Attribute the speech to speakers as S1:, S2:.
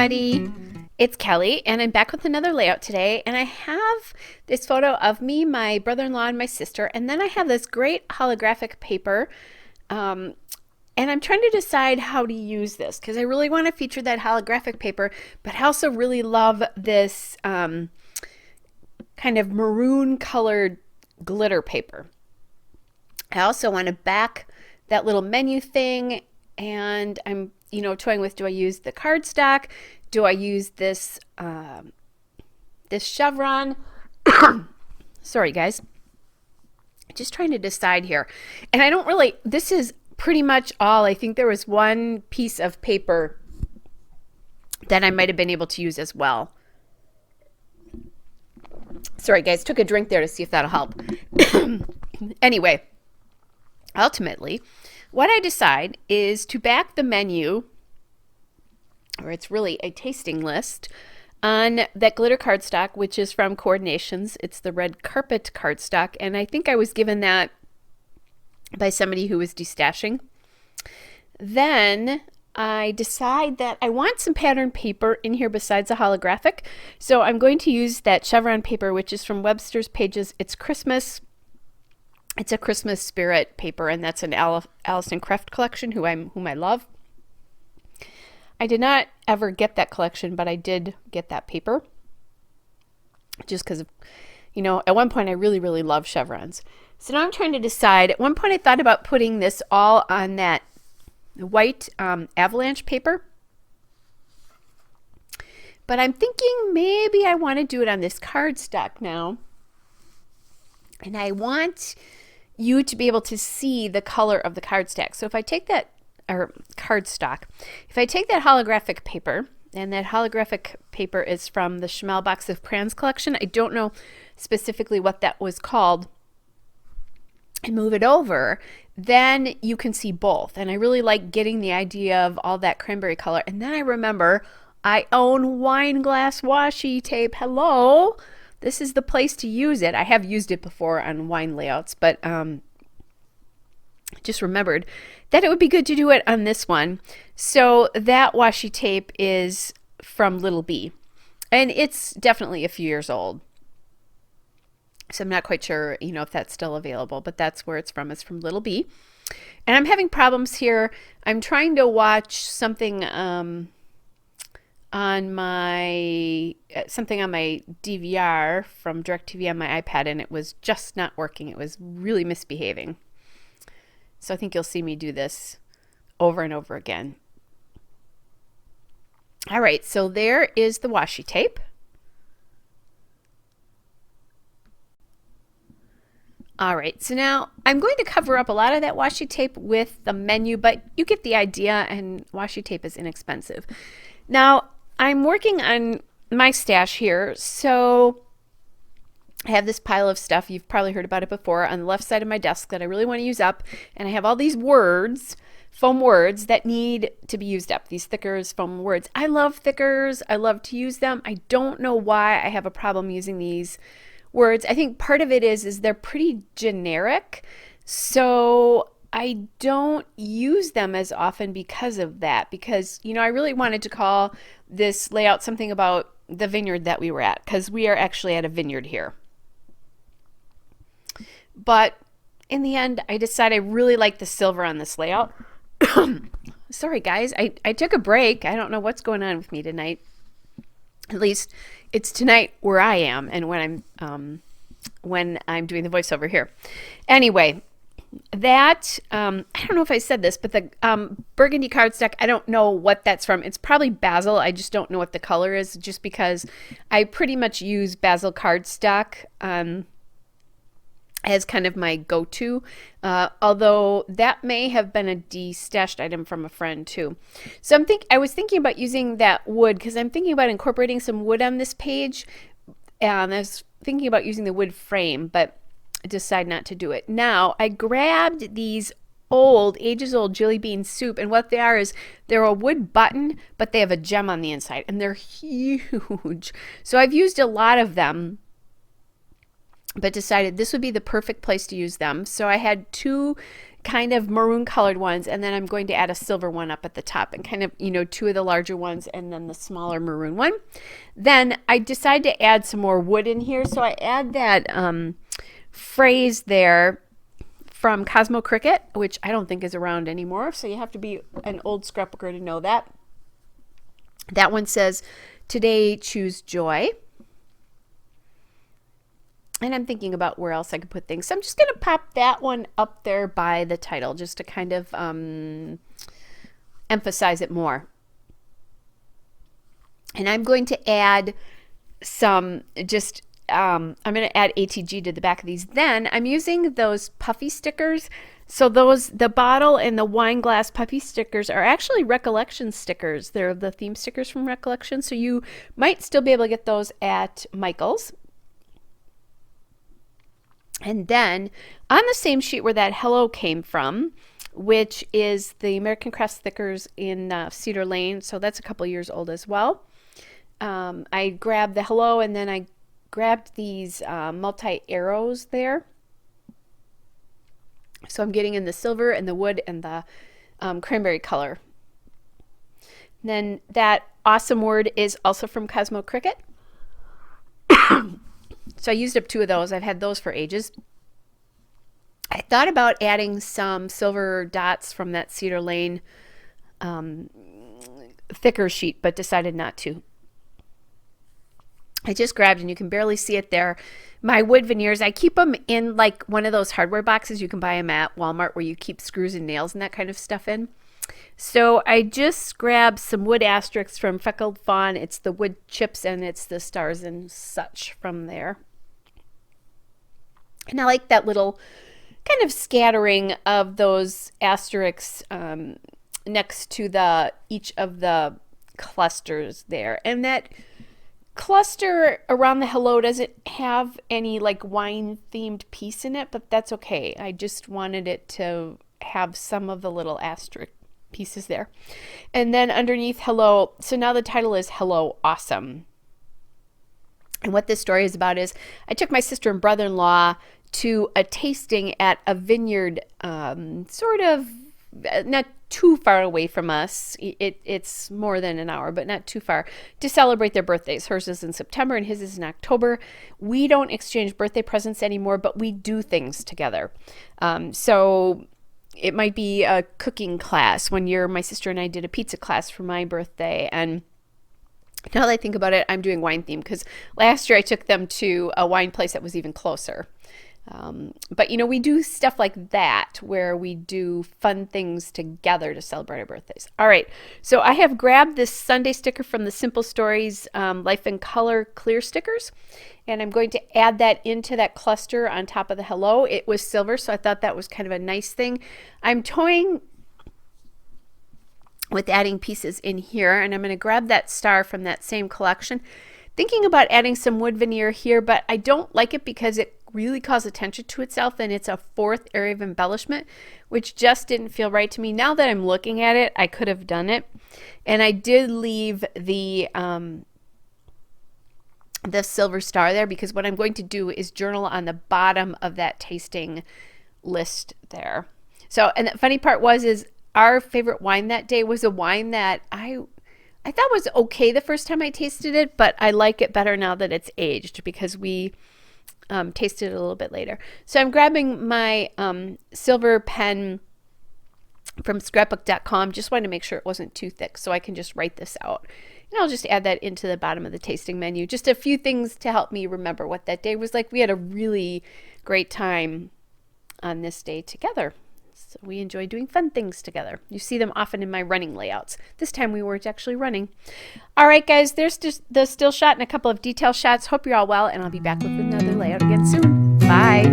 S1: everybody. It's Kelly, and I'm back with another layout today. And I have this photo of me, my brother-in-law, and my sister. And then I have this great holographic paper. And I'm trying to decide how to use this because I really want to feature that holographic paper, but I also really love this kind of maroon colored glitter paper. I also want to back that little menu thing, and I'm toying with, do I use the cardstock? Do I use this this chevron? Sorry guys, just trying to decide here. And I don't really, this is pretty much all. I think there was one piece of paper that I might have been able to use as well. Sorry guys, took a drink there to see if that'll help. Anyway, ultimately, what I decide is to back the menu, or it's really a tasting list, on that glitter cardstock, which is from Coordinations. It's the red carpet cardstock, and I think I was given that by somebody who was destashing. Then I decide that I want some pattern paper in here besides a holographic, so I'm going to use that chevron paper, which is from Webster's Pages. It's Christmas. It's a Christmas spirit paper, and that's an Allison Craft collection, whom I love. I did not ever get that collection, but I did get that paper just because of, at one point I really, really love chevrons. So now I'm trying to decide. At one point I thought about putting this all on that white avalanche paper, but I'm thinking maybe I want to do it on this cardstock now, and I want you to be able to see the color of the cardstock. So if I take that, or cardstock, if I take that holographic paper, and that holographic paper is from the Schmel Box of Crayons collection, I don't know specifically what that was called, and move it over, then you can see both. And I really like getting the idea of all that cranberry color. And then I remember I own wine glass washi tape. Hello, this is the place to use it. I have used it before on wine layouts, but just remembered that it would be good to do it on this one. So that washi tape is from Little B, and it's definitely a few years old. So I'm not quite sure, if that's still available, but that's where it's from. It's from Little B. And I'm having problems here. I'm trying to watch something on my DVR from DirecTV on my iPad, and it was just not working. It was really misbehaving. So I think you'll see me do this over and over again. All right, so there is the washi tape. All right, so now I'm going to cover up a lot of that washi tape with the menu, but you get the idea, and washi tape is inexpensive. Now, I'm working on my stash here, so I have this pile of stuff. You've probably heard about it before on the left side of my desk that I really want to use up, and I have all these words, foam words, that need to be used up, these thickers, foam words. I love thickers. I love to use them. I don't know why I have a problem using these words. I think part of it is they're pretty generic, so I don't use them as often because of that, because I really wanted to call this layout something about the vineyard that we were at, because we are actually at a vineyard here. But in the end, I decided I really like the silver on this layout. Sorry guys, I took a break. I don't know what's going on with me tonight. At least it's tonight where I am, and when I'm doing the voiceover here. Anyway, that I don't know if I said this, but the burgundy cardstock, I don't know what that's from. It's probably basil. I just don't know what the color is, just because I pretty much use basil cardstock as kind of my go-to, although that may have been a destashed item from a friend too. So I was thinking about using that wood, because I'm thinking about incorporating some wood on this page, and I was thinking about using the wood frame, but I decided not to do it. Now, I grabbed these ages old jelly bean soup, and what they are is they're a wood button, but they have a gem on the inside, and they're huge. So I've used a lot of them, but decided this would be the perfect place to use them. So I had 2 kind of maroon colored ones, and then I'm going to add a silver one up at the top, and kind of, you know, two of the larger ones and then the smaller maroon one. Then I decide to add some more wood in here, so I add that phrase there from Cosmo Cricket, which I don't think is around anymore, so you have to be an old scrapbooker to know that. That one says, "Today choose joy." And I'm thinking about where else I could put things. So I'm just going to pop that one up there by the title just to kind of emphasize it more. And I'm going to add some I'm going to add ATG to the back of these. Then I'm using those puffy stickers. So the bottle and the wine glass puffy stickers are actually Recollection stickers. They're the theme stickers from Recollection. So you might still be able to get those at Michael's. And then on the same sheet where that hello came from, which is the American Crafts stickers in Cedar Lane, so that's a couple years old as well. I grabbed the hello, and then I grabbed these multi-arrows there. So I'm getting in the silver and the wood and the cranberry color. And then that awesome word is also from Cosmo Cricket. So I used up two of those. I've had those for ages. I thought about adding some silver dots from that Cedar Lane thicker sheet, but decided not to. I just grabbed, and you can barely see it there, my wood veneers. I keep them in like one of those hardware boxes. You can buy them at Walmart where you keep screws and nails and that kind of stuff in. So I just grabbed some wood asterisks from Freckled Fawn. It's the wood chips and it's the stars and such from there. And I like that little kind of scattering of those asterisks next to each of the clusters there. And that cluster around the hello doesn't have any like wine themed piece in it, but that's okay. I just wanted it to have some of the little asterisk pieces there. And then underneath hello, so now the title is Hello Awesome. And what this story is about is I took my sister and brother-in-law to a tasting at a vineyard sort of not too far away from us. It's more than an hour, but not too far, to celebrate their birthdays. Hers is in September and his is in October. We don't exchange birthday presents anymore, but we do things together. So it might be a cooking class. One year, my sister and I did a pizza class for my birthday, and now that I think about it, I'm doing wine theme because last year I took them to a wine place that was even closer. But you know, we do stuff like that where we do fun things together to celebrate our birthdays. All right, so I have grabbed this Sunday sticker from the Simple Stories Life in Color clear stickers, and I'm going to add that into that cluster on top of the hello. It was silver, so I thought that was kind of a nice thing. I'm toying with adding pieces in here, and I'm going to grab that star from that same collection. Thinking about adding some wood veneer here, but I don't like it because it really calls attention to itself, and it's a fourth area of embellishment, which just didn't feel right to me. Now that I'm looking at it, I could have done it. And I did leave the silver star there because what I'm going to do is journal on the bottom of that tasting list there. So, and the funny part is our favorite wine that day was a wine that I thought was okay the first time I tasted it, but I like it better now that it's aged because we tasted it a little bit later. So I'm grabbing my silver pen from scrapbook.com. Just wanted to make sure it wasn't too thick so I can just write this out. And I'll just add that into the bottom of the tasting menu. Just a few things to help me remember what that day was like. We had a really great time on this day together. So we enjoy doing fun things together. You see them often in my running layouts. This time we weren't actually running. All right, guys, there's just the still shot and a couple of detail shots. Hope you're all well, and I'll be back with another layout again soon. Bye.